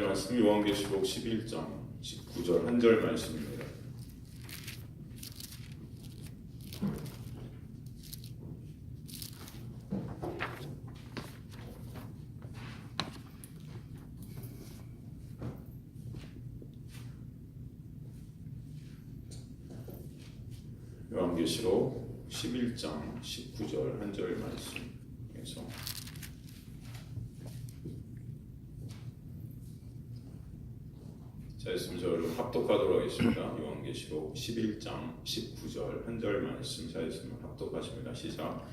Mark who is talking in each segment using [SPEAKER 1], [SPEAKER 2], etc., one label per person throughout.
[SPEAKER 1] 말씀 요한계시록 11장 19절 한 절 말씀입니다. 요한계시록 11장 19절 한 절 말씀에서 자, 있으면 저를 합독하도록 하겠습니다. 요한계시록 11장 19절 한 절 말씀 자, 있으면 합독하십니다. 시작.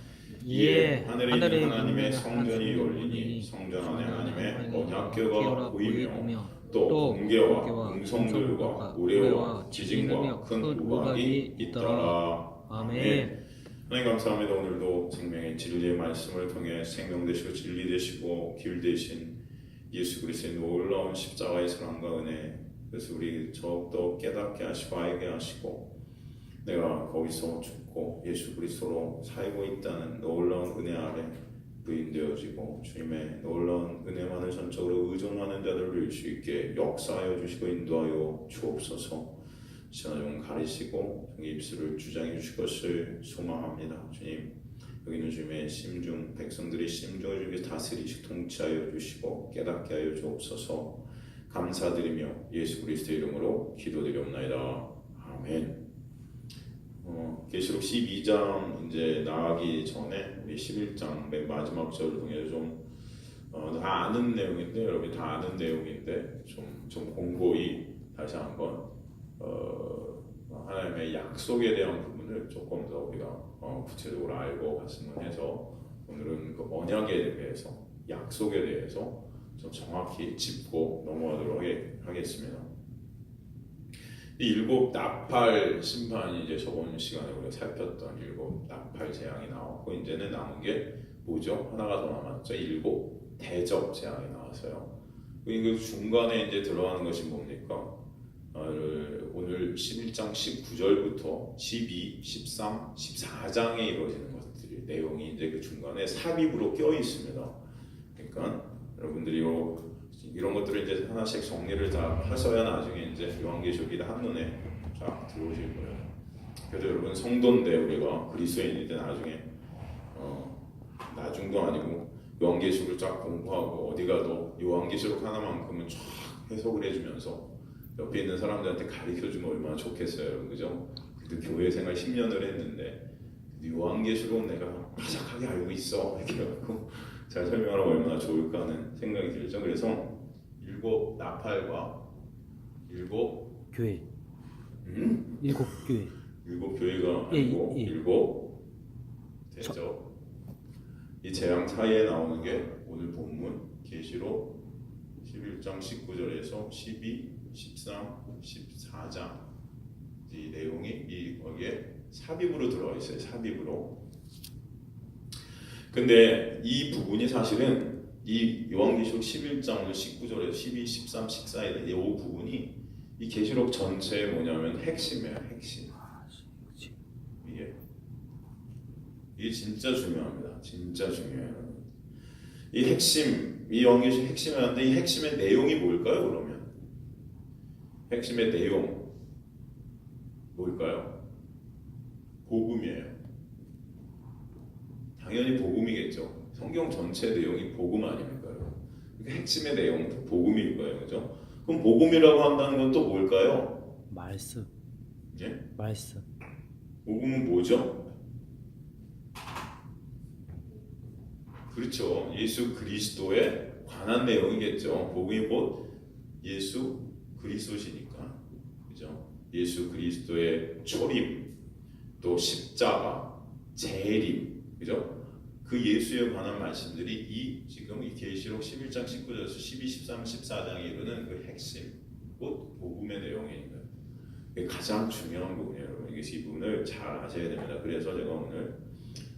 [SPEAKER 1] 이에 하늘에 있는 하나님의 성전이 열리니 성전 안에 하나님의 언약궤가 보이며 또 번개와 음성들과 우레와 지진과 큰 우박이 있더라. 아멘. 하나님 감사합니다. 오늘도 생명의 진리의 말씀을 통해 생명 되시고 진리 되시고 길 되신 예수 그리스도의 놀라운 십자가의 사랑과 은혜, 그래서 우리 더욱더 깨닫게 하시고 알게 하시고 내가 거기서 죽고 예수 그리스도로 살고 있다는 놀라운 은혜 아래 부인되어지고 주님의 놀라운 은혜만을 전적으로 의존하는 자들을 볼 수 있게 역사하여 주시고 인도하여 주옵소서. 신화종 가리시고 종의 입술을 주장해 주실 것을 소망합니다. 주님, 여기는 주님의 심중, 백성들의 심중을 주님께 다스리시고 통치하여 주시고 깨닫게 하여 주옵소서. 감사드리며 예수 그리스도의 이름으로 기도드리옵나이다. 아멘. 계시록 12장 이제 나가기 전에 우리 11장 맨 마지막 절을 통해서 좀 다 아는 내용인데, 여러분이 다 아는 내용인데 좀 공고히 다시 한번 하나님의 약속에 대한 부분을 조금 더 우리가 구체적으로 알고 갔으면 해서 오늘은 그 언약에 대해서, 약속에 대해서 좀 정확히 짚고 넘어가도록 하겠습니다. 이 일곱 나팔 심판이 이제 저번 시간에 우리가 살폈던 일곱 나팔 재앙이 나왔고, 이제는 남은 게 뭐죠? 하나가 더 남았죠. 일곱 대접 재앙이 나왔어요. 그 중간에 이제 들어가는 것이 뭡니까? 오늘 11장 19절부터 12, 13, 14장에 이루어지는 것들이 내용이 이제 그 중간에 삽입으로 껴 있습니다. 그러니까 여러분들이 이런 것들을 이제 하나씩 정리를 다 하셔야 나중에 이제 요한계시록이 한눈에 쫙 들어오실 거예요. 그래서 여러분 성도인데 우리가 그리스도인인데 나중에 나중도 아니고 요한계시록을 쫙 공부하고 어디 가도 요한계시록 하나만큼은 쫙 해석을 해주면서 옆에 있는 사람들한테 가르쳐주면 얼마나 좋겠어요, 여러분, 그죠? 그래도 교회 생활 10년을 했는데 요한계시록은 내가 바삭하게 알고 있어 이렇게 해갖고 잘 설명하라고 얼마나 좋을까 하는 생각이 들죠. 그래서 일곱 나팔과 일곱
[SPEAKER 2] 교회, 일곱 교회,
[SPEAKER 1] 일곱 교회가 아니고 일곱 대접, 이 재앙 사이에 나오는 게 오늘 본문 계시록 11장 19절에서 12, 13, 14장 이 내용이 거기에 삽입으로 들어가 있어요. 삽입으로. 근데 이 부분이 사실은 이 요한계시록 11장 19절에서 12, 13, 14에 이 부분이 이 계시록 전체의 뭐냐면 핵심이에요. 핵심. 이게 진짜 중요합니다. 진짜 중요해요. 이 핵심, 이 요한계시록 핵심이었는데 이 핵심의 내용이 뭘까요? 그러면 핵심의 내용 뭘까요? 복음이에요. 당연히 복음이겠죠. 성경 전체 내용이 복음 아닙니까? 그러니까 핵심의 내용도 복음일 거예요, 그죠? 그럼 복음이라고 한다는 건 또 뭘까요?
[SPEAKER 2] 말씀.
[SPEAKER 1] 예?
[SPEAKER 2] 말씀.
[SPEAKER 1] 복음은 뭐죠? 그렇죠. 예수 그리스도에 관한 내용이겠죠. 복음이 곧 예수 그리스도시니까, 그죠? 예수 그리스도의 초림, 또 십자가, 재림, 그죠? 그 예수에 관한 말씀들이 지금 이 계시록 11장 19절에서 12, 13, 14장에 이르는 그 핵심, 곧 복음의 내용입니다. 이게 가장 중요한 부분이에요, 여러분. 이 부분을 잘 아셔야 됩니다. 그래서 제가 오늘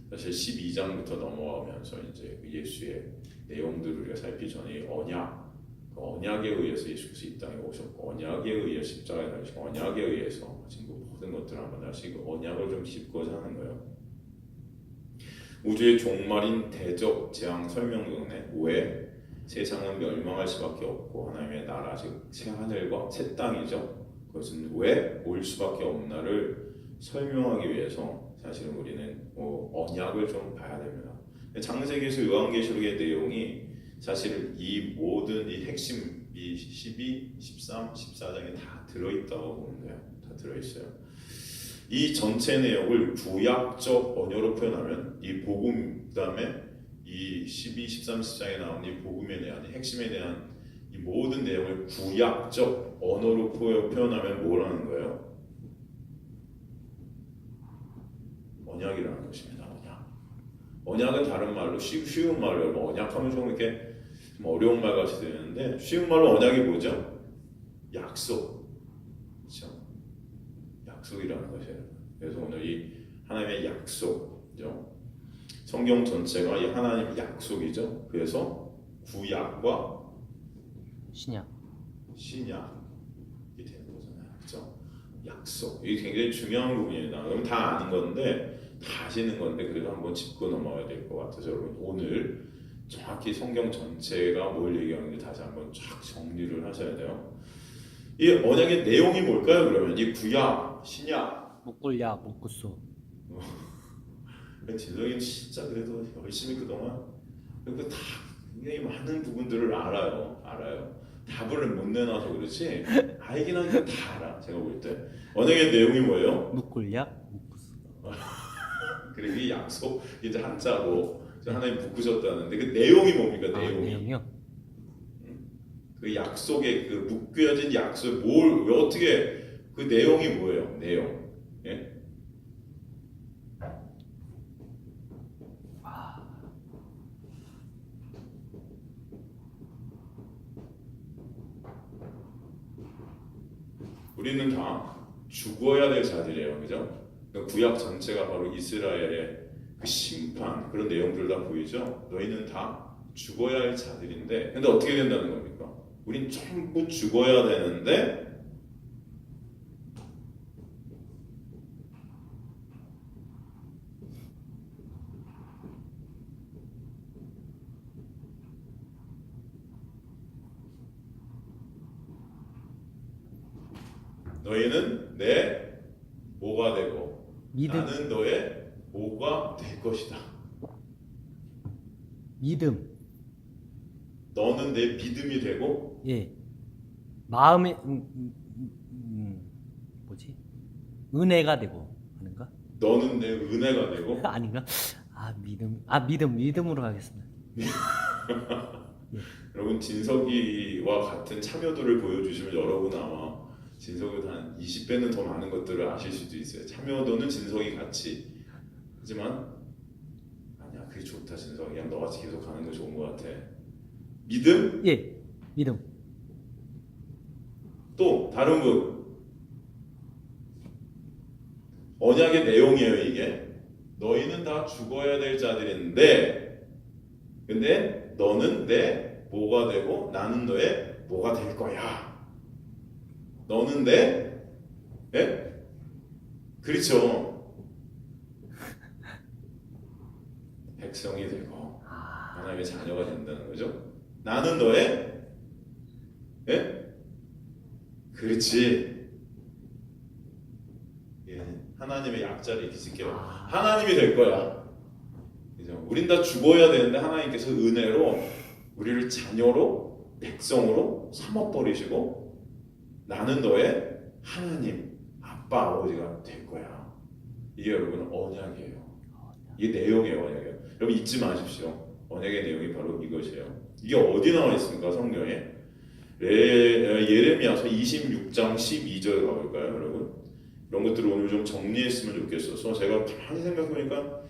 [SPEAKER 1] 사실 12장부터 넘어가면서 이제 예수의 내용들을 우리가 살피 전에 언약에 의해서 예수께서 이 땅에 오셨고, 언약에 의해 십자가에 달리시고, 언약에 의해서 지금 모든 것들을 한번 다시 그 언약을 좀 짚고자 하는 거예요. 우주의 종말인 대적 재앙 설명 중에 왜 세상은 멸망할 수밖에 없고 하나님의 나라 즉 새 하늘과 새 땅이죠. 그것은 왜 올 수밖에 없나를 설명하기 위해서 사실은 우리는 언약을 좀 봐야 됩니다. 창세기에서 요한계시록의 내용이 사실 이 모든 이 핵심 이 12, 13, 14장에 다 들어있다고 보면 돼요. 다 들어있어요. 이 전체 내용을 구약적 언어로 표현하면 이 복음 그다음에 이 12, 13, 14장에 나온 이 복음에 대한 이 핵심에 대한 이 모든 내용을 구약적 언어로 표현하면 뭐라는 거예요? 언약이라는 것입니다. 언약은 다른 말로 쉬운 말로 언약하면 좀 이렇게 좀 어려운 말 같이 들리는데 쉬운 말로 언약이 뭐죠? 약속, 그렇죠? 약속이라는 것이에요. 그래서 오늘 이 하나님의 약속이죠. 성경 전체가 이 하나님의 약속이죠. 그래서 구약과 신약이 되는 거잖아요, 그렇죠? 약속 이게 굉장히 중요한 부분입니다. 그럼 다 아는 건데. 다 아시는 건데 그래도 한번 짚고 넘어가야 될 것 같아서 여러분 오늘 정확히 성경 전체가 뭘 얘기하는지 다시 한번 쫙 정리를 하셔야 돼요. 이 언약의 내용이 뭘까요? 그러면 이 구약, 신약,
[SPEAKER 2] 묶을약, 묶었어.
[SPEAKER 1] 진석이는 진짜 그래도 열심히 그동안 다 굉장히 많은 부분들을 알아요. 답을 못 내놔서 그렇지 알긴 하니까 다 알아. 제가 볼 때 언약의 내용이 뭐예요?
[SPEAKER 2] 묶을약, 묶었어.
[SPEAKER 1] 그리고 이 약속 이제 한자로 하나님 묶으셨다는데 그 내용이 뭡니까?
[SPEAKER 2] 내용이요?
[SPEAKER 1] 그 약속의 그 묶여진 약속 뭘 어떻게 그 내용이 뭐예요? 내용. 예? 우리는 다 죽어야 될 자들이에요, 그죠? 구약 전체가 바로 이스라엘의 그 심판 그런 내용들 다 보이죠. 너희는 다 죽어야 할 자들인데, 근데 어떻게 된다는 겁니까? 우린 전부 죽어야 되는데 너희는 내 뭐가 되고 나는 너의 뭐가 될 것이다.
[SPEAKER 2] 믿음.
[SPEAKER 1] 너는 내 믿음이 되고
[SPEAKER 2] 예. 마음의 뭐지? 은혜가 되고 하는가?
[SPEAKER 1] 너는 내 은혜가 되고
[SPEAKER 2] 아닌가? 믿음으로 하겠습니다.
[SPEAKER 1] 여러분 진석이와 같은 참여도를 보여주시면 여러분 아마 진석이보다 한 20배는 더 많은 것들을 아실 수도 있어요. 참여도는 진석이 같이 하지만 아니야 그게 좋다 진석이 그냥 너같이 계속 가는 게 좋은 것 같아. 믿음?
[SPEAKER 2] 예, 믿음.
[SPEAKER 1] 또 다른 분 언약의 내용이에요. 이게 너희는 다 죽어야 될 자들인데 근데 너는 내 뭐가 되고 나는 너의 뭐가 될 거야. 너는 내 예? 그렇죠. 백성이 되고 하나님의 자녀가 된다는 거죠. 나는 너의 예? 그렇지. 예. 하나님의 약자를 이렇게 쓸게요. 하나님이 될 거야. 그죠? 우린 다 죽어야 되는데 하나님께서 은혜로 우리를 자녀로 백성으로 삼아버리시고 나는 너의 하나님 아빠 아버지가 될 거야. 이게 여러분 언약이에요. 이게 내용이에요. 언약이에요. 여러분 잊지 마십시오. 언약의 내용이 바로 이것이에요. 이게 어디 나와 있습니까? 성경에 예레미야서 26장 12절 가볼까요, 여러분? 이런 것들을 오늘 좀 정리했으면 좋겠어서 제가 가만히 생각해보니까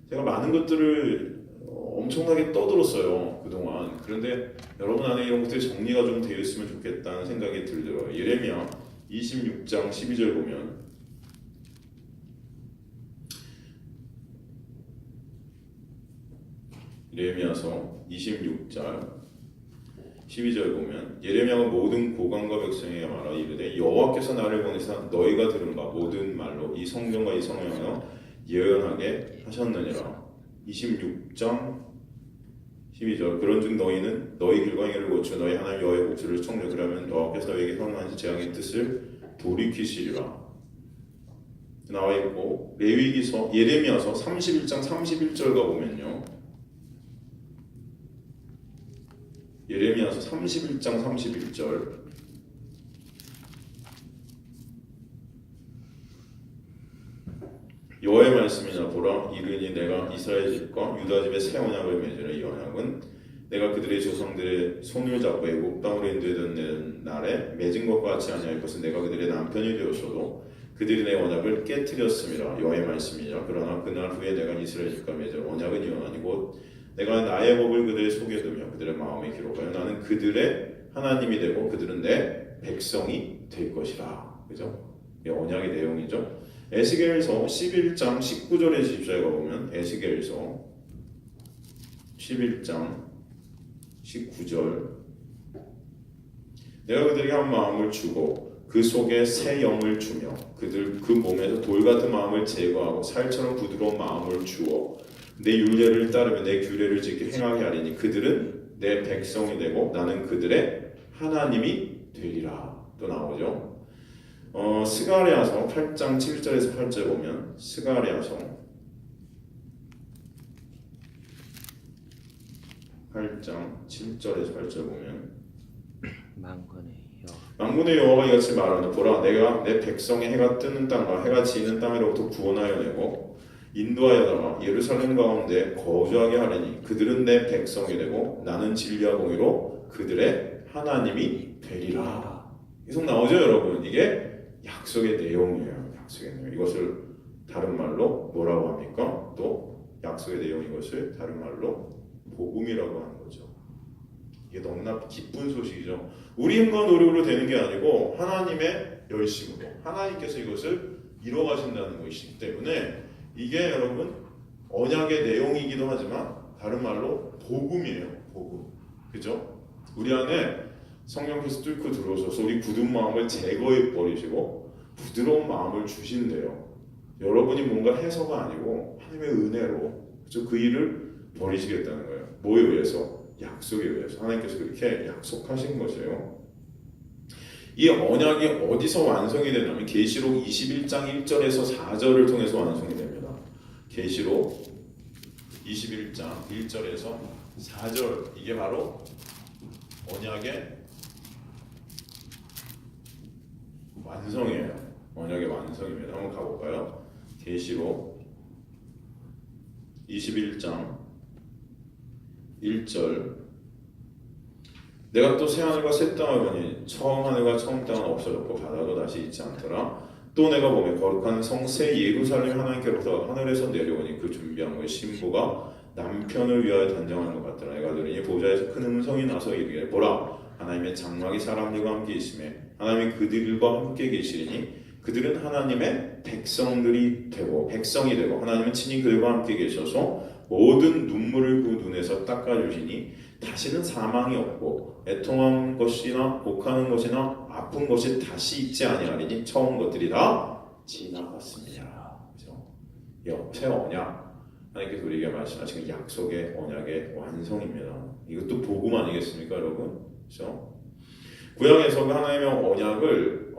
[SPEAKER 1] 제가 많은 것들을 엄청나게 떠들었어요 그동안. 그런데 여러분 안에 이런 것들이 정리가 좀 되어 있으면 좋겠다는 생각이 들더라고요. 예레미야 26장 12절 보면 예레미야서 26장 12절 보면 예레미야가 모든 고관과 백성에게 말하 이르되 여호와께서 나를 보내사 너희가 들은 바 모든 말로 이 성경과 이 성령을 예언하게 하셨느니라. 26장 12절 그런즉 너희는 너희 길과 행위를 고쳐 너희 하나님 여호와의 목소리를 청려 그러면 여호와께서 너희에게 선언하신 재앙의 뜻을 돌이키시리라. 나와 있고 레위기서 예레미야서 31장 31절 가보면요. 예레미야서 31장 31절 여호와의 말씀이나 보라 이르니 내가 이스라엘 집과 유다 집에 새 언약을 맺으라. 이 언약은 내가 그들의 조상들의 손을 잡고 애굽 땅으로 인도하던 날에 맺은 것과 같이 아니할 것은 내가 그들의 남편이 되었어도 그들이 내 언약을 깨뜨렸음이라. 여호와의 말씀이라. 그러나 그날 후에 내가 이스라엘 집과 맺을 언약은 이 언약이 곧 내가 나의 법을 그들의 속에 두며 그들의 마음에 기록하여 나는 그들의 하나님이 되고 그들은 내 백성이 될 것이라. 그죠? 이 언약의 내용이죠. 에스겔서 11장 19절에 20절에 가보면 에스겔서 11장 19절 내가 그들에게 한 마음을 주고 그 속에 새 영을 주며 그들 그 몸에서 돌 같은 마음을 제거하고 살처럼 부드러운 마음을 주어 내 율례를 따르며 내 규례를 지켜 행하게 하리니 그들은 내 백성이 되고 나는 그들의 하나님이 되리라. 또 나오죠. 스가랴서 8장 7절에서 8절 보면 스가랴서 8장 7절에서 8절 보면 만군의 여호와가 이같이 말하노 보라 내가 내 백성의 해가 뜨는 땅과 해가 지는 땅으로부터 구원하여 내고 인도하여다가 예루살렘 가운데 거주하게 하리니 그들은 내 백성이 되고 나는 진리와 공의로 그들의 하나님이 되리라. 계속 나오죠 여러분. 이게 약속의 내용이에요. 약속의 내용. 이것을 다른 말로 뭐라고 합니까? 또 약속의 내용 이것을 다른 말로 복음이라고 하는 거죠. 이게 너무나 기쁜 소식이죠. 우리 힘과 노력으로 되는 게 아니고 하나님의 열심으로 하나님께서 이것을 이뤄가신다는 것이기 때문에 이게 여러분 언약의 내용이기도 하지만 다른 말로 복음이에요. 복음. 그죠? 우리 안에 성령께서 뚫고 들어오셔서 우리 굳은 마음을 제거해 버리시고 부드러운 마음을 주신대요. 여러분이 뭔가 해서가 아니고 하나님의 은혜로 그죠? 그 일을 버리시겠다는 거예요. 뭐에 의해서? 약속에 의해서. 하나님께서 그렇게 약속하신 것이에요. 이 언약이 어디서 완성이 되냐면 계시록 21장 1절에서 4절을 통해서 완성이 됩니다. 계시록 21장 1절에서 4절 이게 바로 언약의 완성이에요. 언약의 완성입니다. 한번 가볼까요? 계시록 21장 1절 내가 또 새 하늘과 새 땅을 보니 처음 하늘과 처음 땅은 없어졌고 바다도 다시 있지 않더라. 또 내가 보매 거룩한 성 새 예루살렘 하나님께로부터 하늘에서 내려오니 그 준비한 것의 신부가 남편을 위하여 단장하는 것 같더라. 내가 들으니 보좌에서 큰 음성이 나서 이르기를 보라 하나님의 장막이 사람들과 함께 있으며 하나님이 그들과 함께 계시리니 그들은 하나님의 백성들이 되고 백성이 되고 하나님은 친히 그들과 함께 계셔서 모든 눈물을 그 눈에서 닦아주시니 다시는 사망이 없고 애통한 것이나 곡하는 것이나 아픈 것이 다시 있지 아니하리니 처음 것들이 다 지나갔습니다. 그렇죠? 새 언약 하나님께서 우리에게 말씀하신 약속의 언약의 완성입니다. 이것도 복음 아니겠습니까, 여러분? 그렇죠? 구약에서 하나님의 언약을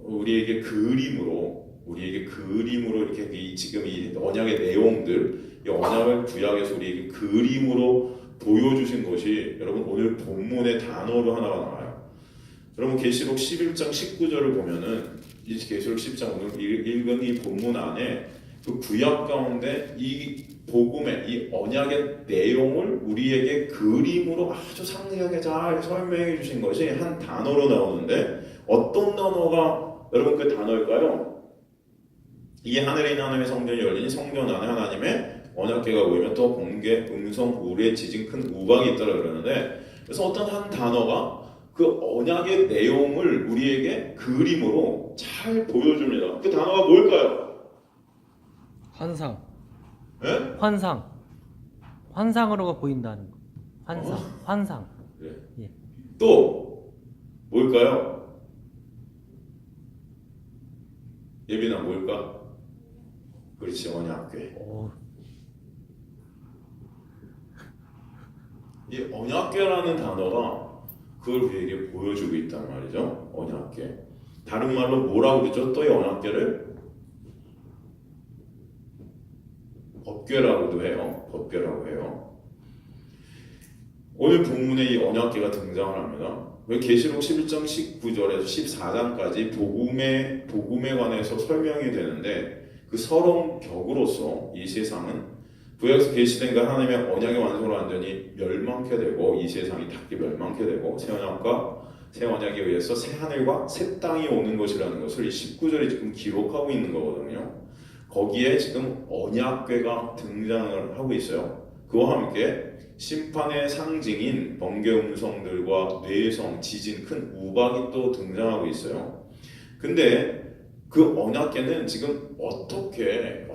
[SPEAKER 1] 우리에게 그림으로 이렇게 지금 이 언약의 내용들, 이 언약을 구약에서 우리에게 그림으로 보여주신 것이 여러분 오늘 본문의 단어로 하나가 나와요. 여러분 계시록 11장 19절을 보면은 이 계시록 10장 오늘 읽은 이 본문 안에 그 구약 가운데 이 복음의 이 언약의 내용을 우리에게 그림으로 아주 상세하게 잘 설명해 주신 것이 한 단어로 나오는데 어떤 단어가 여러분 그 단어일까요? 이게 하늘에 있는 하나님의 성전이 열리니 성전 안에 하나님의 언약궤가 보이면 또 번개, 음성, 우레, 지진, 큰 우박이 있더라 그러는데 그래서 어떤 한 단어가 그 언약의 내용을 우리에게 그림으로 잘 보여줍니다. 그 단어가 뭘까요?
[SPEAKER 2] 환상.
[SPEAKER 1] 네?
[SPEAKER 2] 환상으로 보인다는 거. 환상.
[SPEAKER 1] 네.
[SPEAKER 2] 예.
[SPEAKER 1] 또 뭘까요? 예빈아 뭘까? 그렇지 언약궤. 이 언약궤라는 단어가 그걸 우리에게 보여주고 있단 말이죠. 언약궤. 다른 말로 뭐라고 그러죠? 또 이 언약궤를 법궤라고도 해요. 법궤라고 해요. 오늘 본문에 이 언약궤가 등장을 합니다. 계시록 11장 19절에서 14장까지 복음에 관해서 설명이 되는데 그 서론격으로서 이 세상은 구약에서 계시된 그 하나님의 언약의 완성으로 완전히 멸망케 되고 이 세상이 닿게 멸망케 되고 새 언약과 새 언약에 의해서 새 하늘과 새 땅이 오는 것이라는 것을 이 19절에 지금 기록하고 있는 거거든요. 거기에 지금 언약궤가 등장을 하고 있어요. 그와 함께 심판의 상징인 번개 음성들과 뇌성, 지진, 큰 우박이 또 등장하고 있어요. 근데 그 언약궤는 지금 어떻게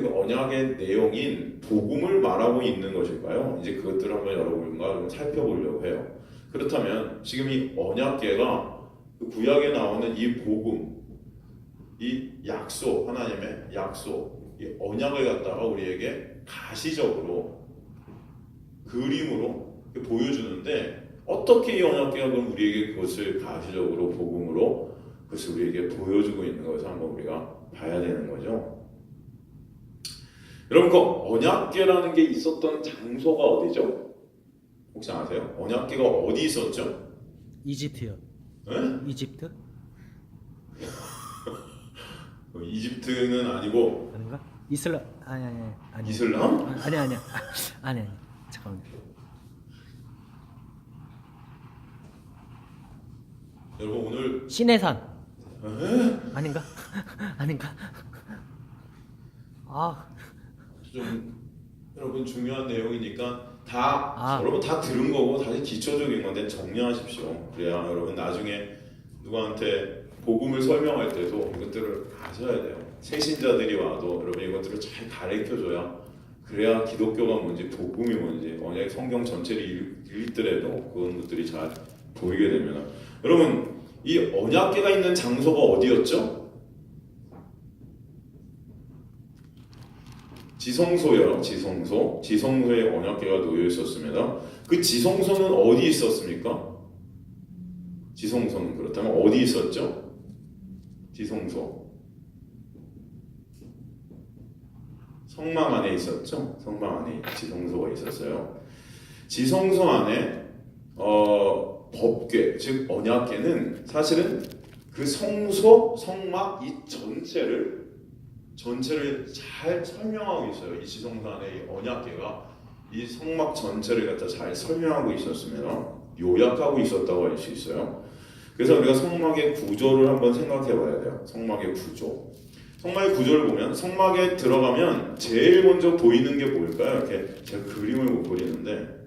[SPEAKER 1] 그 언약의 내용인 복음을 말하고 있는 것일까요? 이제 그것들을 한번 여러분과 좀 살펴보려고 해요. 그렇다면 지금 이 언약궤가 그 구약에 나오는 이 복음, 이 약속, 하나님의 약속, 이 언약을 갖다가 우리에게 가시적으로 그림으로 보여주는데 어떻게 이 언약궤가 그럼 우리에게 그것을 가시적으로 복음으로 그것을 우리에게 보여주고 있는 것을 한번 우리가 봐야 되는 거죠. 여러분 그 언약궤라는 게 있었던 장소가 어디죠? 혹시 아세요? 언약궤가 어디 있었죠?
[SPEAKER 2] 이집트요.
[SPEAKER 1] 네?
[SPEAKER 2] 이집트?
[SPEAKER 1] 이집트는 아니고
[SPEAKER 2] 아닌가? 아니.
[SPEAKER 1] 이슬람?
[SPEAKER 2] 아니. 잠깐만.
[SPEAKER 1] 여러분 오늘
[SPEAKER 2] 시내산.
[SPEAKER 1] 에?
[SPEAKER 2] 아닌가? 아닌가? 아,
[SPEAKER 1] 좀 여러분 중요한 내용이니까 여러분 다 들은 거고 사실 기초적인 건데 정리하십시오. 그래야 여러분 나중에 누구한테 복음을 설명할 때도 이것들을 아셔야 돼요. 새신자들이 와도 여러분 이것들을 잘 가르쳐줘야 그래야 기독교가 뭔지 복음이 뭔지 언약 성경 전체를 읽더라도 그런 것들이 잘 보이게 됩니다. 여러분 이 언약궤가 있는 장소가 어디였죠? 지성소요. 지성소에 언약궤가 놓여 있었습니다. 그 지성소는 어디 있었습니까? 지성소는 그렇다면 어디 있었죠? 지성소 성막 안에 있었죠? 성막 안에 지성소가 있었어요. 지성소 안에 법궤, 즉 언약궤는 사실은 그 성소, 성막 이 전체를 잘 설명하고 있어요. 이 지성소 안에 이 언약궤가 이 성막 전체를 갖다 잘 설명하고 있었습니다. 요약하고 있었다고 할 수 있어요. 그래서 우리가 성막의 구조를 한번 생각해 봐야 돼요. 성막의 구조. 성막의 구조를 보면 성막에 들어가면 제일 먼저 보이는 게 뭘까요? 이렇게 제가 그림을 못 그리는데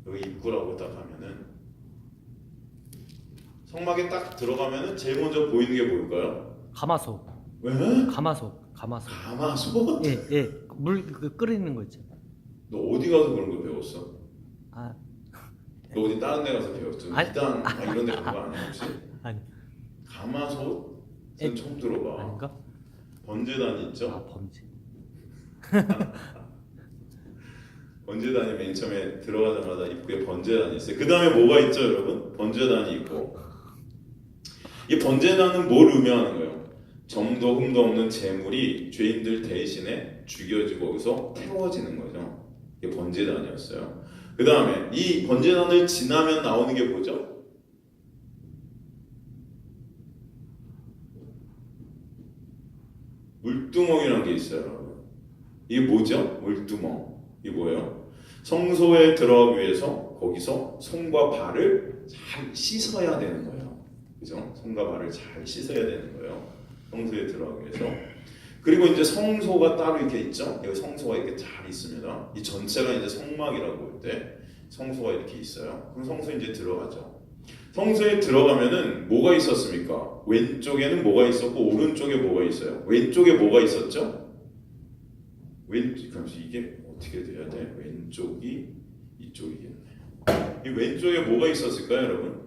[SPEAKER 1] 여기 입구라고 딱 하면은 성막에 딱 들어가면은 제일 먼저 보이는 게 뭘까요?
[SPEAKER 2] 가마솥.
[SPEAKER 1] 왜?
[SPEAKER 2] 가마솥.
[SPEAKER 1] 가마솥?
[SPEAKER 2] 예. 물 끓이는 거 있죠.
[SPEAKER 1] 너 어디 가서 그런 걸 배웠어?
[SPEAKER 2] 아,
[SPEAKER 1] 너 어디 다른 데 가서 배웠어?
[SPEAKER 2] 아니.
[SPEAKER 1] 이단 이런 데 간 거 아니야 혹시?
[SPEAKER 2] 아니.
[SPEAKER 1] 가마솥은 처음 들어봐.
[SPEAKER 2] 아닌가?
[SPEAKER 1] 번제단이 있죠?
[SPEAKER 2] 아, 범죄.
[SPEAKER 1] 번제단이 맨 처음에 들어가자마자 입구에 번제단이 있어요. 그 다음에 뭐가 있죠 여러분? 번제단이 있고 이 번제단은 뭘 의미하는 거예요? 점도 흠도 없는 재물이 죄인들 대신에 죽여지고 거기서 태워지는 거죠. 이게 번제단이었어요. 그 다음에 이 번제단을 지나면 나오는 게 뭐죠? 물두멍이라는 게 있어요 여러분. 이게 뭐죠? 물두멍. 이게 뭐예요? 성소에 들어가기 위해서 거기서 손과 발을 잘 씻어야 되는 거예요. 그죠? 손과 발을 잘 씻어야 되는 거예요. 성소에 들어가기 위해서. 그리고 이제 성소가 따로 이렇게 있죠. 여기 성소가 이렇게 잘 있습니다. 이 전체가 이제 성막이라고 볼 때 성소가 이렇게 있어요. 그럼 성소에 이제 들어가죠. 성소에 들어가면은 뭐가 있었습니까? 왼쪽에는 뭐가 있었고 오른쪽에 뭐가 있어요? 왼쪽에 뭐가 있었죠? 그럼 이게 어떻게 돼야 돼? 왼쪽이 이쪽이겠네. 이 왼쪽에 뭐가 있었을까요, 여러분?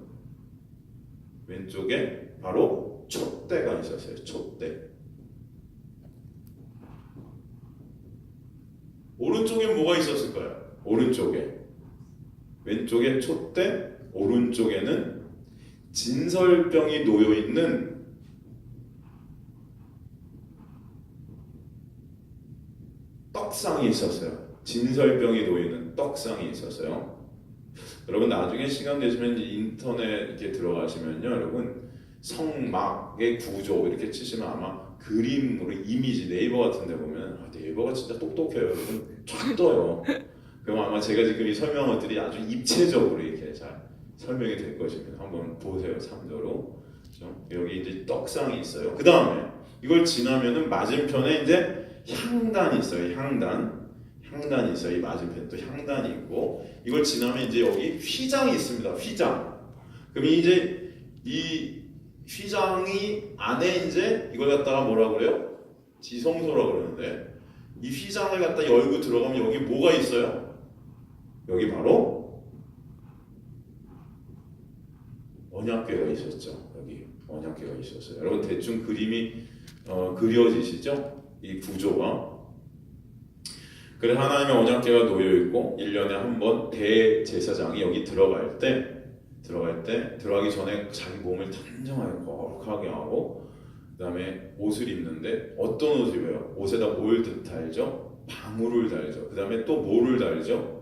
[SPEAKER 1] 왼쪽에 바로 촛대가 있었어요. 촛대. 오른쪽에 뭐가 있었을까요? 오른쪽에. 왼쪽에 촛대, 오른쪽에는 진설병이 놓여있는 떡상이 있었어요. 진설병이 놓여있는 떡상이 있었어요. 여러분 나중에 시간 되시면 인터넷 이렇게 들어가시면요, 여러분 성막의 구조 이렇게 치시면 아마 그림으로 이미지 네이버 같은 데 보면 네이버가 진짜 똑똑해요. 여러분 쫙 떠요. 그럼 아마 제가 지금 이 설명한 것들이 아주 입체적으로 이렇게 잘 설명이 될 것입니다. 한번 보세요. 참조로. 그렇죠? 여기 이제 떡상이 있어요. 그 다음에 이걸 지나면은 맞은편에 이제 향단이 있어요. 향단이 있어요. 이 맞은편에 또 향단이 있고, 이걸 지나면 이제 여기 휘장이 있습니다. 휘장. 그럼 이제 이 휘장이 안에 이제 이걸 갖다가 뭐라 그래요? 지성소라고 그러는데, 이 휘장을 갖다 열고 들어가면 여기 뭐가 있어요? 여기 바로 언약궤가 있었죠. 여기 언약궤가 있었어요. 여러분 대충 그림이 그려지시죠? 이 구조가. 그래서 하나님의 언약궤가 놓여 있고 1년에 한 번 대제사장이 여기 들어가기 전에 자기 몸을 단정하게 거룩하게 하고, 그 다음에 옷을 입는데 어떤 옷을 입어요? 옷에다 뭘 달죠? 방울을 달죠. 그 다음에 또 뭐를 달죠?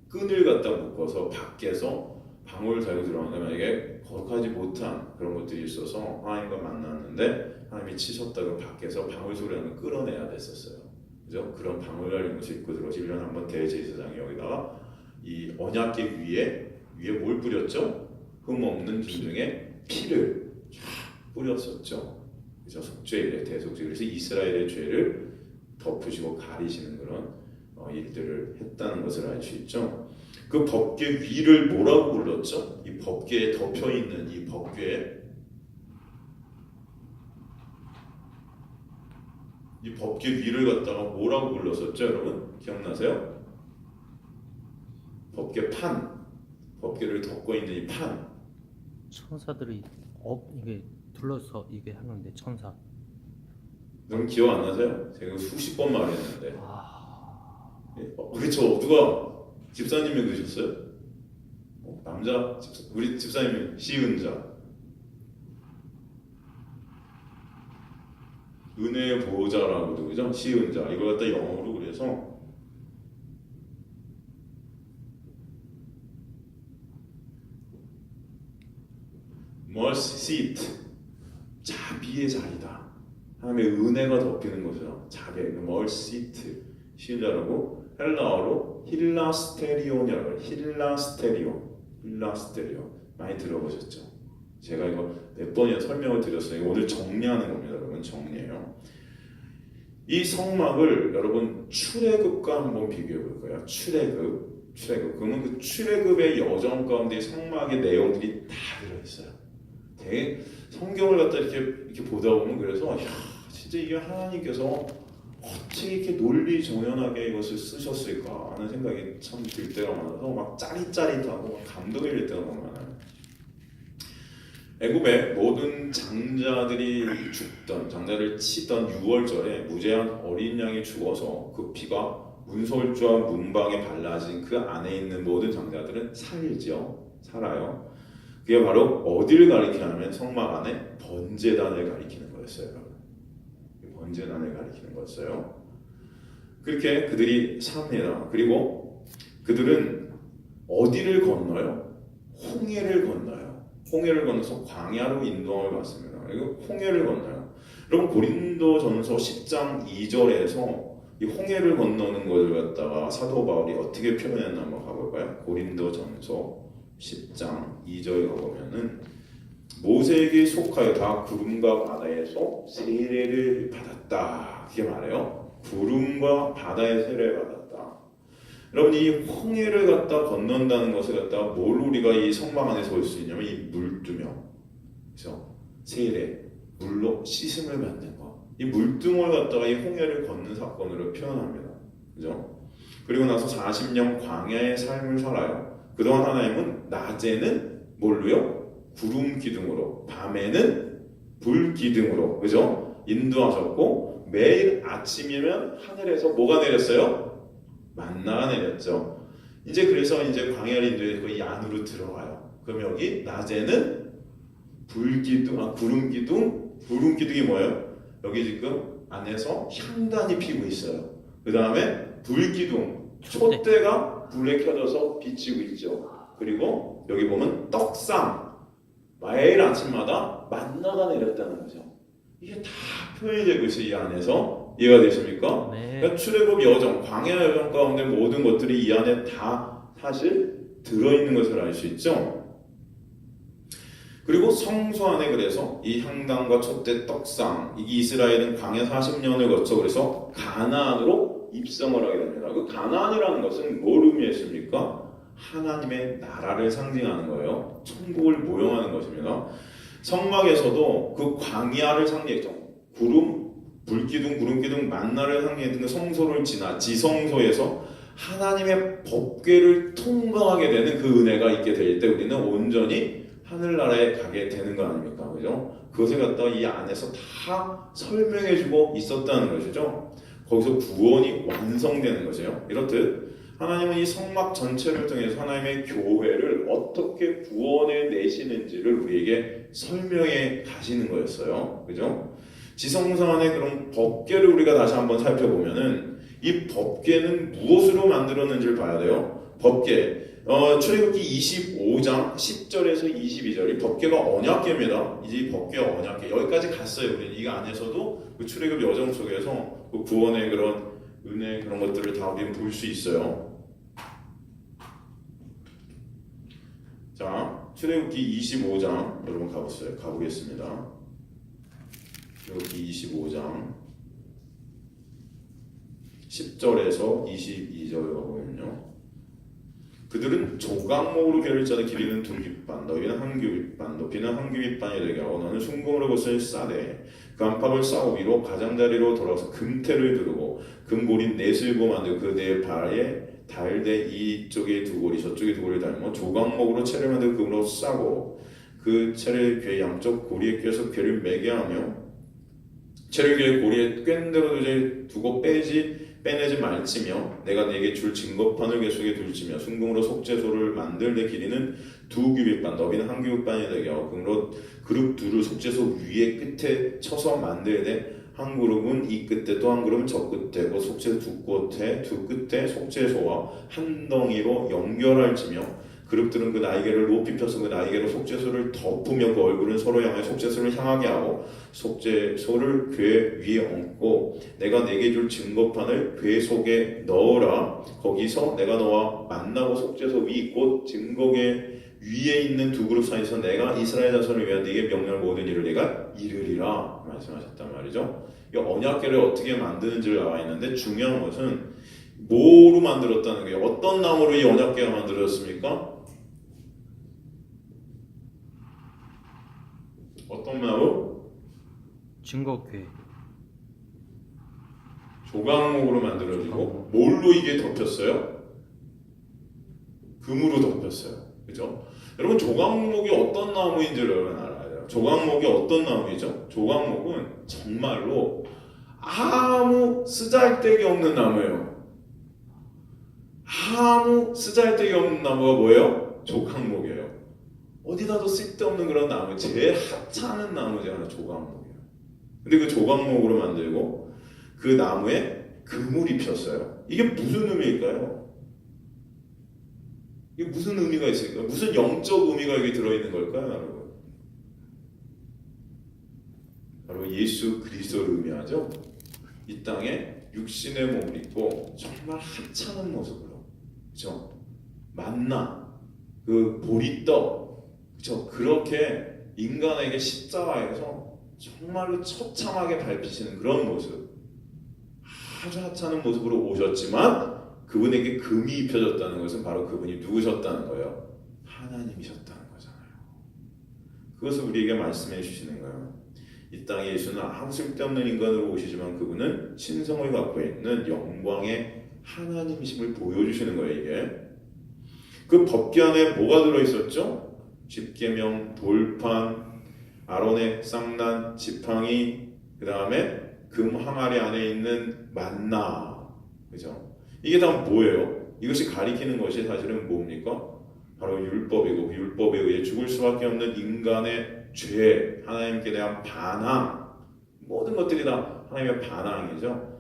[SPEAKER 1] 끈을 갖다 묶어서 밖에서 방울을 달고 들어간다면 이게 거룩하지 못한 그런 것들이 있어서 하나님과 만났는데 하나님이 치셨다고 밖에서 방울 소리 나는 끌어내야 됐었어요. 그죠? 그런 방울 달린 것을 입고 들어오시 1년에 한 번 대제사장이 여기다가 이 언약궤 위에 뭘 뿌렸죠? 흠없는 짐승의 피를 뿌렸었죠. 그죠? 속죄일에 대속죄. 그래서 이스라엘의 죄를 덮으시고 가리시는 그런 일들을 했다는 것을 알 수 있죠. 그 법궤 위를 뭐라고 불렀죠? 이 법궤에 덮여 있는 이 법궤, 이 법궤 위를 갖다가 뭐라고 불렀었죠, 여러분? 기억나세요? 법궤 판, 법궤를 덮고 있는 이 판.
[SPEAKER 2] 천사들이 이게 둘러서 이게 하는데 천사.
[SPEAKER 1] 여러분 기억 안 나세요? 제가 수십 번 말했는데. 그렇죠. 누가 집사님이 그러셨어요? 남자 우리 집사님이 시은자, 은혜의 보호자라고도 그죠? 시은자 이걸 갖다 영어로 그래서 mercy seat, 자비의 자리다. 하나님의 은혜가 덮이는 곳이죠. 자비의 mercy seat, 시은자라고 헬라어로 힐라스테리온이라고 해요. 힐라스테리온 많이 들어보셨죠? 제가 이거 몇 번이나 설명을 드렸어요. 오늘 정리하는 겁니다. 여러분 정리해요. 이 성막을 여러분 출애굽과 한번 비교해 볼 거예요. 출애굽. 그러면 그 출애굽의 여정 가운데 성막의 내용들이 다 들어있어요. 되게 성경을 갖다 이렇게 보다 보면 그래서 야, 진짜 이게 하나님께서 어떻게 이렇게 논리정연하게 이것을 쓰셨을까 하는 생각이 참 들 때가 많아서 막 짜릿짜릿하고 막 감동이 될 때가 너무 많아요. 애굽의 모든 장자를 치던 6월절에 무죄한 어린 양이 죽어서 그 피가 문설주와 문방에 발라진 그 안에 있는 모든 장자들은 살아요. 그게 바로 어디를 가리키냐면 성막 안에 번제단을 가리키는 거였어요. 번제단을 가리키는 거였어요. 그렇게 그들이 삽니다. 그리고 그들은 어디를 건너요? 홍해를 건너요. 홍해를 건너서 광야로 인도함을 받습니다. 그리고 홍해를 건너요. 여러분 고린도전서 10장 2절에서 이 홍해를 건너는 것을 갖다가 사도 바울이 어떻게 표현했나 한번 가볼까요? 고린도전서 10장 2절 가보면은 모세에게 속하여 다 구름과 바다에서 세례를 받았다. 그게 말해요. 구름과 바다의 세례를 받았다. 여러분 이 홍해를 갖다 건넌다는 것을 갖다가 뭘 우리가 이 성막 안에서 볼 수 있냐면 이 물두명, 그래서 세례, 물로 씻음을 받는 것. 이 물두멍을 갖다가 이 홍해를 걷는 사건으로 표현합니다. 그죠? 그리고 나서 40년 광야의 삶을 살아요. 그동안 하나님은 낮에는 뭘로요? 구름 기둥으로, 밤에는 불 기둥으로, 그죠? 인도하셨고 매일 아침이면 하늘에서 뭐가 내렸어요? 만나가 내렸죠. 이제 그래서 이제 광야를 인도해서 이 안으로 들어가요. 그럼 여기 낮에는 구름 기둥이 뭐예요? 여기 지금 안에서 향단이 피고 있어요. 그 다음에 불기둥, 촛대가 불에 켜져서 비치고 있죠. 그리고 여기 보면 떡상, 매일 아침마다 만나가 내렸다는 거죠. 이게 다 표현이 되고 있어요. 이 안에서. 이해가 되십니까?
[SPEAKER 2] 네.
[SPEAKER 1] 그러니까 출애굽 여정, 광야 여정 가운데 모든 것들이 이 안에 다 사실 들어있는 것을 알 수 있죠. 그리고 성소 안에 그래서 이 향단과 촛대 떡상, 이 이스라엘은 광야 40년을 거쳐 그래서 가나안으로 입성을 하게 됩니다. 그 가나안이라는 것은 뭘 의미했습니까? 하나님의 나라를 상징하는 거예요. 천국을 모형하는 것입니다. 성막에서도 그 광야를 상징했죠. 불기둥, 구름기둥, 만나를 상징했던 그 성소를 지나 지성소에서 하나님의 법궤를 통과하게 되는 그 은혜가 있게 될 때 우리는 온전히 하늘나라에 가게 되는 거 아닙니까? 그죠? 그것을 갖다가 이 안에서 다 설명해주고 있었다는 것이죠. 거기서 구원이 완성되는 것이에요. 이렇듯 하나님은 이 성막 전체를 통해서 하나님의 교회를 어떻게 구원해 내시는지를 우리에게 설명해 가시는 거였어요. 그죠? 지성소 안에 그런 법궤를 우리가 다시 한번 살펴보면은 이 법궤는 무엇으로 만들었는지를 봐야 돼요. 법궤. 출애굽기 25장 10절에서 22절이 법궤가 언약궤입니다. 이제 법궤가 언약궤 여기까지 갔어요. 우리는 이 안에서도 그 출애굽 여정 속에서 그 구원의 그런 은혜 그런 것들을 다 우리는 볼 수 있어요. 자, 출애굽기 25장 여러분 가보겠습니다. 출애굽기 25장 10절에서 22절 가보면요. 그들은 조각목으로 괴를 짜되 길이는 2규빗반, 너희는 1규빗반, 높이는 1규빗반이 되게 하고 너는 순금으로 그것을 싸되 그 안팎을 싸고 위로 가장자리로 돌아서 금태를 두르고 금고리 넷을 고 만들고 그 네 발에 달되 이쪽에 두 고리 저쪽에 두 고리를 달며 조각목으로 채를 만들고 금으로 싸고 그 채를 괴 양쪽 고리에 껴서 괴를 매게 하며 채를 괴 고리에 꿰는 대로 두고 빼내지 말지며 내가 네게 줄 증거판을 궤 속에 둘지며 순금으로 속죄소를 만들 내 길이는 2규빗반 너비는 1규빗반이 되게 하고 금으로 그룹 둘을 속죄소 위에 끝에 쳐서 만들되 한 그룹은 이 끝에 또 한 그룹은 저 끝에 그 속죄소 두 끝에 속죄소와 한 덩이로 연결할지며 그룹들은 그 날개를 높이 펴서 그 날개로 속죄소를 덮으며 그 얼굴은 서로 향해 속죄소를 향하게 하고 속죄소를 궤 위에 얹고 내가 네게 줄 증거판을 궤 속에 넣으라. 거기서 내가 너와 만나고 속죄소 위 곧 증거궤 위에 있는 두 그룹 사이에서 내가 이스라엘 자손을 위한 네게 명령을 모든 일을 내가 이르리라 말씀하셨단 말이죠. 이 언약궤를 어떻게 만드는지를 나와 있는데 중요한 것은 뭐로 만들었다는 거예요. 어떤 나무로 이 언약궤가 만들어졌습니까? 어떤 나무?
[SPEAKER 2] 증거궤.
[SPEAKER 1] 조각목으로 만들어지고 뭘로 이게 덮였어요? 금으로 덮였어요. 그죠? 여러분 조각목이 어떤 나무인지를 여러분 알아야 돼요. 조각목이 어떤 나무이죠? 조각목은 정말로 아무 쓰잘데기 없는 나무예요. 아무 쓰잘데기 없는 나무가 뭐예요? 조각목이에요. 어디다도 쓸데없는 그런 나무, 제일 하찮은 나무잖아요. 조각목이에요. 근데 그 조각목으로 만들고 그 나무에 금을 입혔어요. 이게 무슨 의미일까요? 이게 무슨 의미가 있을까요? 무슨 영적 의미가 여기 들어있는 걸까요, 여러분? 바로 예수 그리스도를 의미하죠. 이 땅에 육신의 몸을 입고 정말 하찮은 모습으로, 그렇죠? 만나, 그 보리떡, 그렇죠? 그렇게 인간에게 십자가에서 정말로 처참하게 밟히시는 그런 모습, 아주 하찮은 모습으로 오셨지만 그분에게 금이 입혀졌다는 것은 바로 그분이 누구셨다는 거예요? 하나님이셨다는 거잖아요. 그것을 우리에게 말씀해 주시는 거예요. 이 땅에 예수는 아무 쓸데없는 인간으로 오시지만 그분은 신성을 갖고 있는 영광의 하나님이심을 보여주시는 거예요. 이게 그 법궤 안에 뭐가 들어있었죠? 십계명, 돌판, 아론의 쌍난, 지팡이, 그 다음에 금 항아리 안에 있는 만나, 그죠? 이게 다 뭐예요? 이것이 가리키는 것이 사실은 뭡니까? 바로 율법이고 그 율법에 의해 죽을 수밖에 없는 인간의 죄, 하나님께 대한 반항, 모든 것들이 다 하나님의 반항이죠.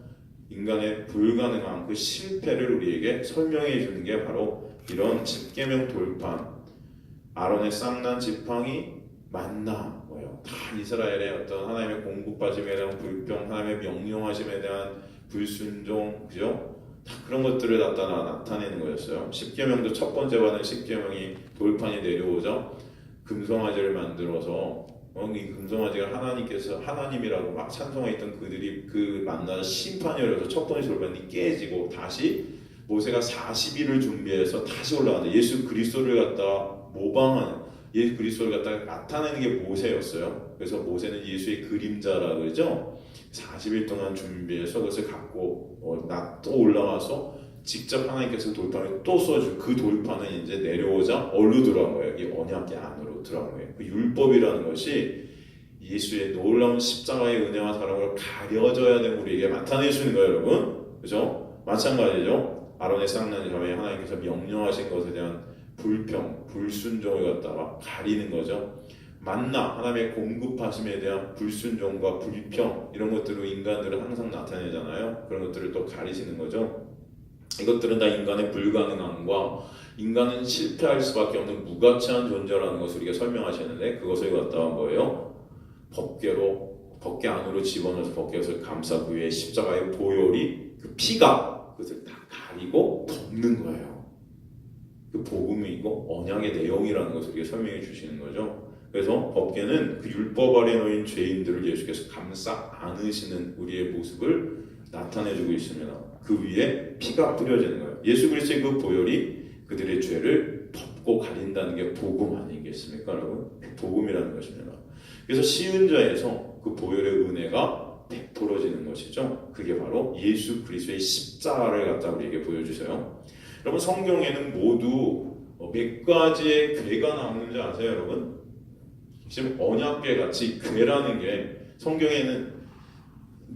[SPEAKER 1] 인간의 불가능한 그 실패를 우리에게 설명해 주는 게 바로 이런 십계명 돌판, 아론의 쌍난 지팡이, 만나, 뭐예요? 다 이스라엘의 어떤 하나님의 공급하심에 대한 불평, 하나님의 명령하심에 대한 불순종, 그죠? 다 그런 것들을 나타내는 거였어요. 십계명도 첫 번째 받은 십계명이 돌판이 내려오자 금송아지를 만들어서 이 금송아지가 하나님께서 하나님이라고 막 찬송했던 그들이 그 만나서 심판이 열려서 첫 번째 돌판이 깨지고 다시 모세가 40일을 준비해서 다시 올라가는데 예수 그리스도를 갖다 모방하는 예수 그리스도를 갖다 나타내는 게 모세였어요. 그래서 모세는 예수의 그림자라 그러죠. 40일 동안 준비해서 그것을 갖고 또 올라와서 직접 하나님께서 돌판을 또 써주고 그 돌판은 이제 내려오자 어디로 들어간 거예요? 이 언약궤 안으로 들어간 거예요. 그 율법이라는 것이 예수의 놀라운 십자가의 은혜와 사랑을 가려져야 되는 우리에게 나타내 주는 거예요, 여러분. 그죠? 마찬가지죠. 아론의 쌍난 자매에 하나님께서 명령하신 것에 대한 불평, 불순종을 갖다가 가리는 거죠. 만나 하나님의 공급하심에 대한 불순종과 불평 이런 것들로 인간들은 항상 나타내잖아요. 그런 것들을 또 가리시는 거죠. 이것들은 다 인간의 불가능함과 인간은 실패할 수밖에 없는 무가치한 존재라는 것을 우리가 설명하시는데 그것을 갖다가 뭐예요? 법궤 안으로 집어넣어서 법궤를 감싸 그 위에 십자가의 보혈이 그 피가 그것을 다 가리고 덮는 거예요. 그 복음이고 언약의 내용이라는 것을 우리가 설명해 주시는 거죠. 그래서 법궤는 그 율법 아래 놓인 죄인들을 예수께서 감싸 안으시는 우리의 모습을 나타내주고 있습니다. 그 위에 피가 뿌려지는 거예요. 예수 그리스도의 그 보혈이 그들의 죄를 덮고 가린다는 게 복음 아니겠습니까, 여러분? 복음이라는 것입니다. 그래서 쉬운 자에서 그 보혈의 은혜가 베풀어지는 것이죠. 그게 바로 예수 그리스도의 십자가를 갖다 우리에게 보여주세요. 여러분 성경에는 모두 몇 가지의 궤가 나오는지 아세요, 여러분? 지금 언약궤 같이 궤라는 게 성경에는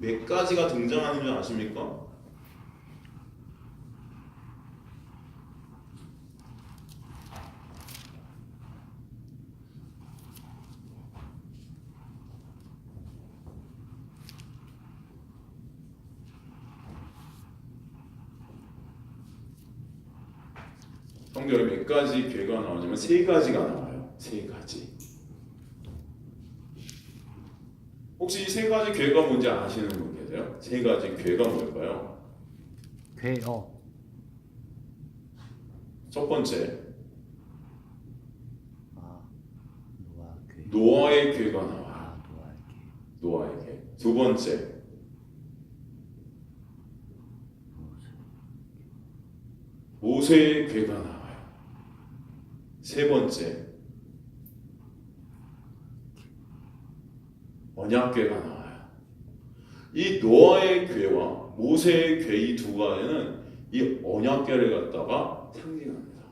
[SPEAKER 1] 몇 가지가 등장하는 줄 아십니까? 성경에 몇 가지 궤가 나오냐면 세 가지가 나와요. 세 가지. 혹시 이 세 가지 궤가 뭔지 아시는 분 계세요? 세 가지 궤가 뭘까요?
[SPEAKER 2] 괴어.
[SPEAKER 1] 첫 번째
[SPEAKER 2] 노아 괴.
[SPEAKER 1] 노아의 궤가 나와요.
[SPEAKER 2] 노아의 괴.
[SPEAKER 1] 노아의 궤. 두 번째 모세의 궤가 나와요. 세 번째 언약궤가 나와요. 이 노아의 궤와 모세의 궤 이 두 가지는 이 언약궤를 갖다가 상징합니다.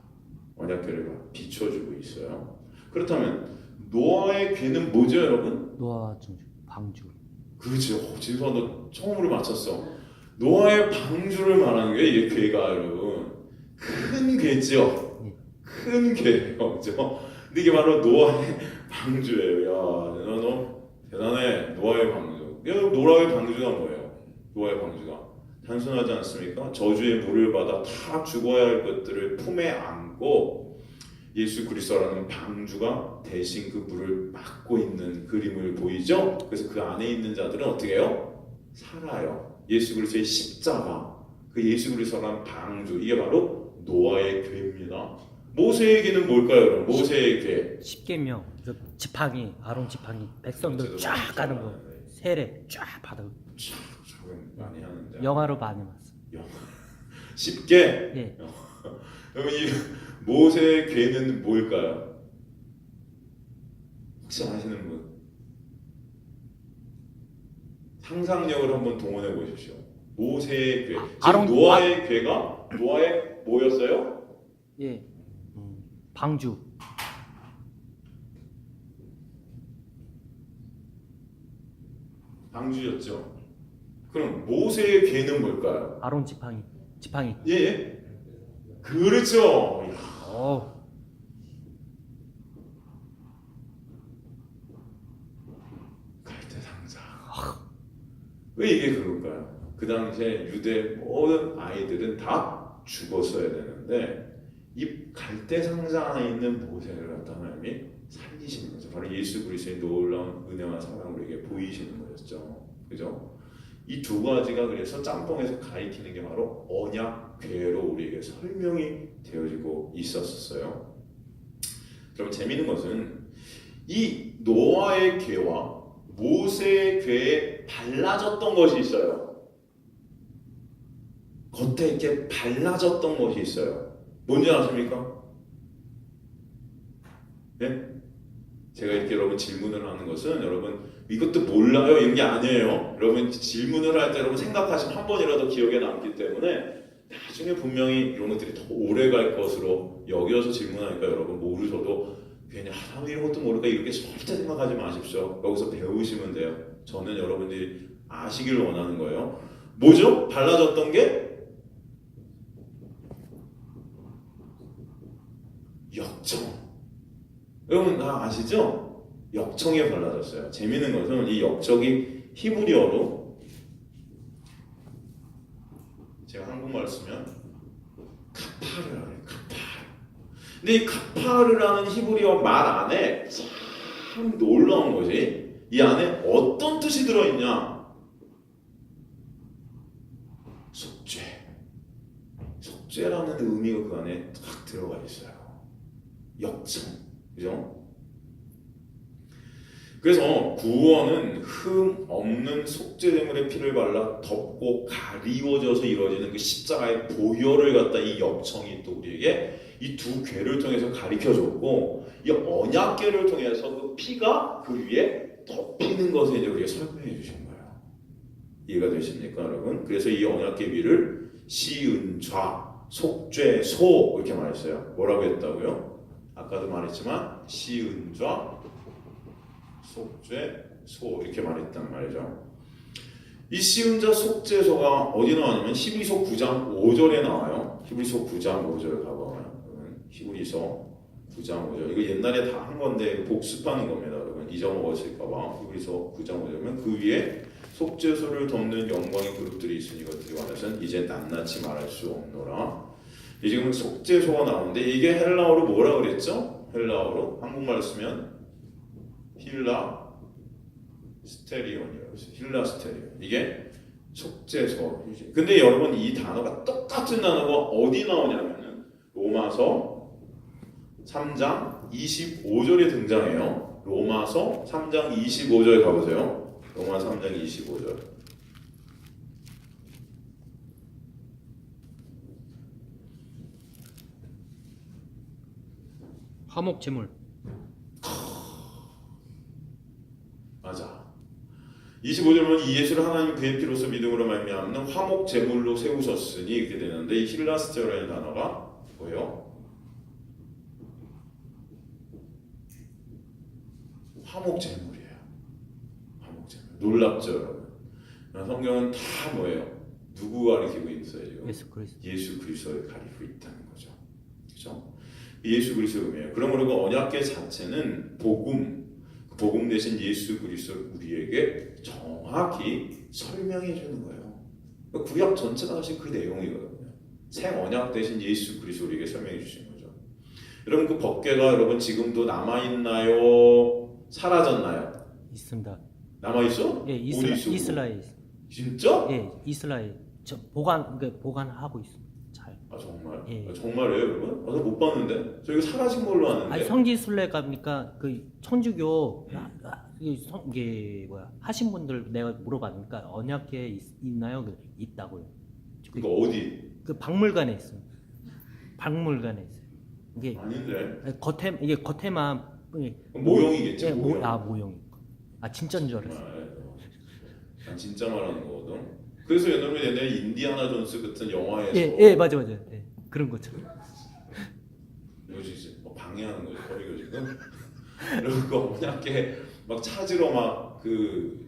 [SPEAKER 1] 언약궤를 비춰주고 있어요. 그렇다면 노아의 궤는 뭐죠, 여러분?
[SPEAKER 2] 노아 방주.
[SPEAKER 1] 그렇죠. 진수아 너 처음으로 맞췄어. 노아의 방주를 말하는 게 이게 궤가 여러분 큰 궤죠. 큰 궤예요, 그죠? 근데 이게 바로 노아의 방주예요. 야, 너 대단해. 노아의 방주. 노아의 방주가 뭐예요? 노아의 방주가 단순하지 않습니까? 저주의 물을 받아 다 죽어야 할 것들을 품에 안고 예수 그리스도라는 방주가 대신 그 물을 막고 있는 그림을 보이죠? 그래서 그 안에 있는 자들은 어떻게 해요? 살아요. 예수 그리스도의 십자가, 그 예수 그리스도라는 방주, 이게 바로 노아의 궤입니다. 모세의 궤는 뭘까요, 여러분? 모세의 궤.
[SPEAKER 2] 십계명. 그 지팡이, 아론 지팡이, 백성들 쫙 가는 거. 세례 쫙 받아.
[SPEAKER 1] 많이 하는데.
[SPEAKER 2] 영화로 많이 봤어.
[SPEAKER 1] 쉽게.
[SPEAKER 2] 예.
[SPEAKER 1] 그럼 이 모세의 궤는 뭘까요? 혹시 아시는 분? 상상력을 한번 동원해 보십시오. 모세의 궤. 지금 노아의 궤가 노아의 뭐였어요?
[SPEAKER 2] 예. 방주.
[SPEAKER 1] 방주였죠. 그럼 모세의 궤는 뭘까요?
[SPEAKER 2] 아론 지팡이. 지팡이.
[SPEAKER 1] 예, 예. 그렇죠. 이야,
[SPEAKER 2] 어.
[SPEAKER 1] 갈대상자. 왜 이게 그럴까요? 그 당시에 유대 모든 아이들은 다 죽었어야 되는데 이 갈대상자 안에 있는 모세를 갖다 하나님이 살리시는 거죠. 바로 예수 그리스도의 놀라운 은혜와 사랑을 우리에게 보이시는 거였죠. 그죠? 이 두 가지가 그래서 짬뽕에서 가리키는 게 바로 언약 궤로 우리에게 설명이 되어지고 있었어요. 그럼 재미있는 것은 이 노아의 궤와 모세의 궤에 발라졌던 것이 있어요. 겉에 이렇게 발라졌던 것이 있어요. 뭔지 아십니까? 네? 제가 이렇게 여러분 질문을 하는 것은 여러분 이것도 몰라요 이런 게 아니에요. 여러분 질문을 할 때 여러분 생각하시면 한 번이라도 기억에 남기 때문에 나중에 분명히 이런 것들이 더 오래 갈 것으로 여겨서 질문하니까 여러분 모르셔도 괜히 나 이런 것도 모를까 이렇게 절대 생각하지 마십시오. 여기서 배우시면 돼요. 저는 여러분들이 아시길 원하는 거예요. 뭐죠? 발라졌던 게 역청. 여러분 다 아시죠? 역청에 발라졌어요. 재미있는 것은 이 역청이 히브리어로 제가 한국말 쓰면 카파르라고 해요. 카파르. 근데 이 카파르라는 히브리어 말 안에 참 놀라운 것이 이 안에 어떤 뜻이 들어있냐? 속죄. 속죄라는 의미가 그 안에 딱 들어가 있어요. 역청. 그죠? 그래서 구원은 흠 없는 속죄제물의 피를 발라 덮고 가리워져서 이루어지는 그 십자가의 보혈을 갖다 이 역청이 또 우리에게 이 두 궤를 통해서 가리켜줬고 이 언약궤를 통해서 그 피가 그 위에 덮이는 것을 이제 우리가 설명해 주신 거예요. 이해가 되십니까, 여러분? 그래서 이 언약궤 위를 시은좌, 속죄소 이렇게 말했어요. 뭐라고 했다고요? 아까도 말했지만 시은좌, 속죄소 이렇게 말했단 말이죠. 이 시은좌 속죄소가 어디 나왔냐면 히브리서 9장 5절에 나와요. 히브리서 9장 5절 가봐요. 히브리서 9장 5절 이거 옛날에 다 한 건데 복습하는 겁니다. 여러분 잊어먹었을까봐 히브리서 9장 5절은 그 위에 속죄소를 덮는 영광의 그룹들이 있으니 이것들이 완해서는 이제 낱낱이 말할 수 없노라. 지금 속죄소가 나오는데 이게 헬라어로 뭐라 그랬죠? 헬라어로 한국말 쓰면 힐라 스테리온이라고 했어요. 힐라 스테리온. 이게 속죄소. 근데 여러분 이 단어가 똑같은 단어가 어디 나오냐면은 로마서 3장 25절에 등장해요. 로마서 3장 25절 가보세요. 로마 3장 25절.
[SPEAKER 2] 화목 제물.
[SPEAKER 1] 맞아. 25절은 이 예수를 하나님 그의 피로서 믿음으로 말미암는 화목 제물로 세우셨으니 이렇게 되는데 이 힐라스테라는 단어가 뭐예요? 화목 제물이에요. 화목 제물. 놀랍죠, 여러분. 성경은 다 뭐예요? 누구 가리키고 있어요 지금?
[SPEAKER 2] 예수 그리스도.
[SPEAKER 1] 예수 그리스도를 가리키고 있다는 거죠. 그렇죠? 예수 그리스도의 의미예요. 그러므로 그 언약궤 자체는 복음 대신 예수 그리스도 우리에게 정확히 설명해 주는 거예요. 구약 전체가 사실 그 내용이거든요. 새 언약 대신 예수 그리스도 우리에게 설명해 주신 거죠. 여러분 그 법궤가 여러분 지금도 남아 있나요? 사라졌나요?
[SPEAKER 2] 있습니다.
[SPEAKER 1] 남아 있어?
[SPEAKER 2] 예, 이스라엘.
[SPEAKER 1] 진짜?
[SPEAKER 2] 예, 이스라엘. 저 보관하고 있습니다. 잘.
[SPEAKER 1] 아 정말?
[SPEAKER 2] 예.
[SPEAKER 1] 아, 정말이에요, 여러분? 아, 저 못 봤는데. 저 이거 사라진 걸로 아는데.
[SPEAKER 2] 아니 성지순례가니까 그 천주교 이게 뭐야 하신 분들 내가 물어봤으니까 언약궤 있나요? 있다고요.
[SPEAKER 1] 그거 어디?
[SPEAKER 2] 그 박물관에 있습니다. 박물관에 있어요. 이게
[SPEAKER 1] 아닌데.
[SPEAKER 2] 이게 겉에만
[SPEAKER 1] 모형이겠지.
[SPEAKER 2] 예,
[SPEAKER 1] 모형.
[SPEAKER 2] 모형. 아 진짜인 줄 알았어.
[SPEAKER 1] 난 진짜 말하는 거거든. 그래서 옛날에 인디아나 존스 같은 영화에서
[SPEAKER 2] 예, 맞아. 예, 그런 것처럼.
[SPEAKER 1] 이거 지금 뭐 방해하는 거죠, 거리가 지금. 그리고 그 언약궤 막 찾으러 막 그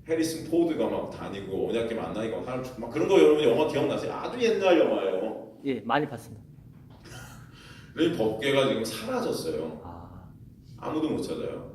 [SPEAKER 1] 해리슨 포드가 막 다니고 언약계 만나니까 막 그런 거 여러분 영화 기억나세요? 아주 옛날 영화예요.
[SPEAKER 2] 예, 많이 봤습니다.
[SPEAKER 1] 이 법궤가 지금 사라졌어요.
[SPEAKER 2] 아,
[SPEAKER 1] 아무도 못 찾아요.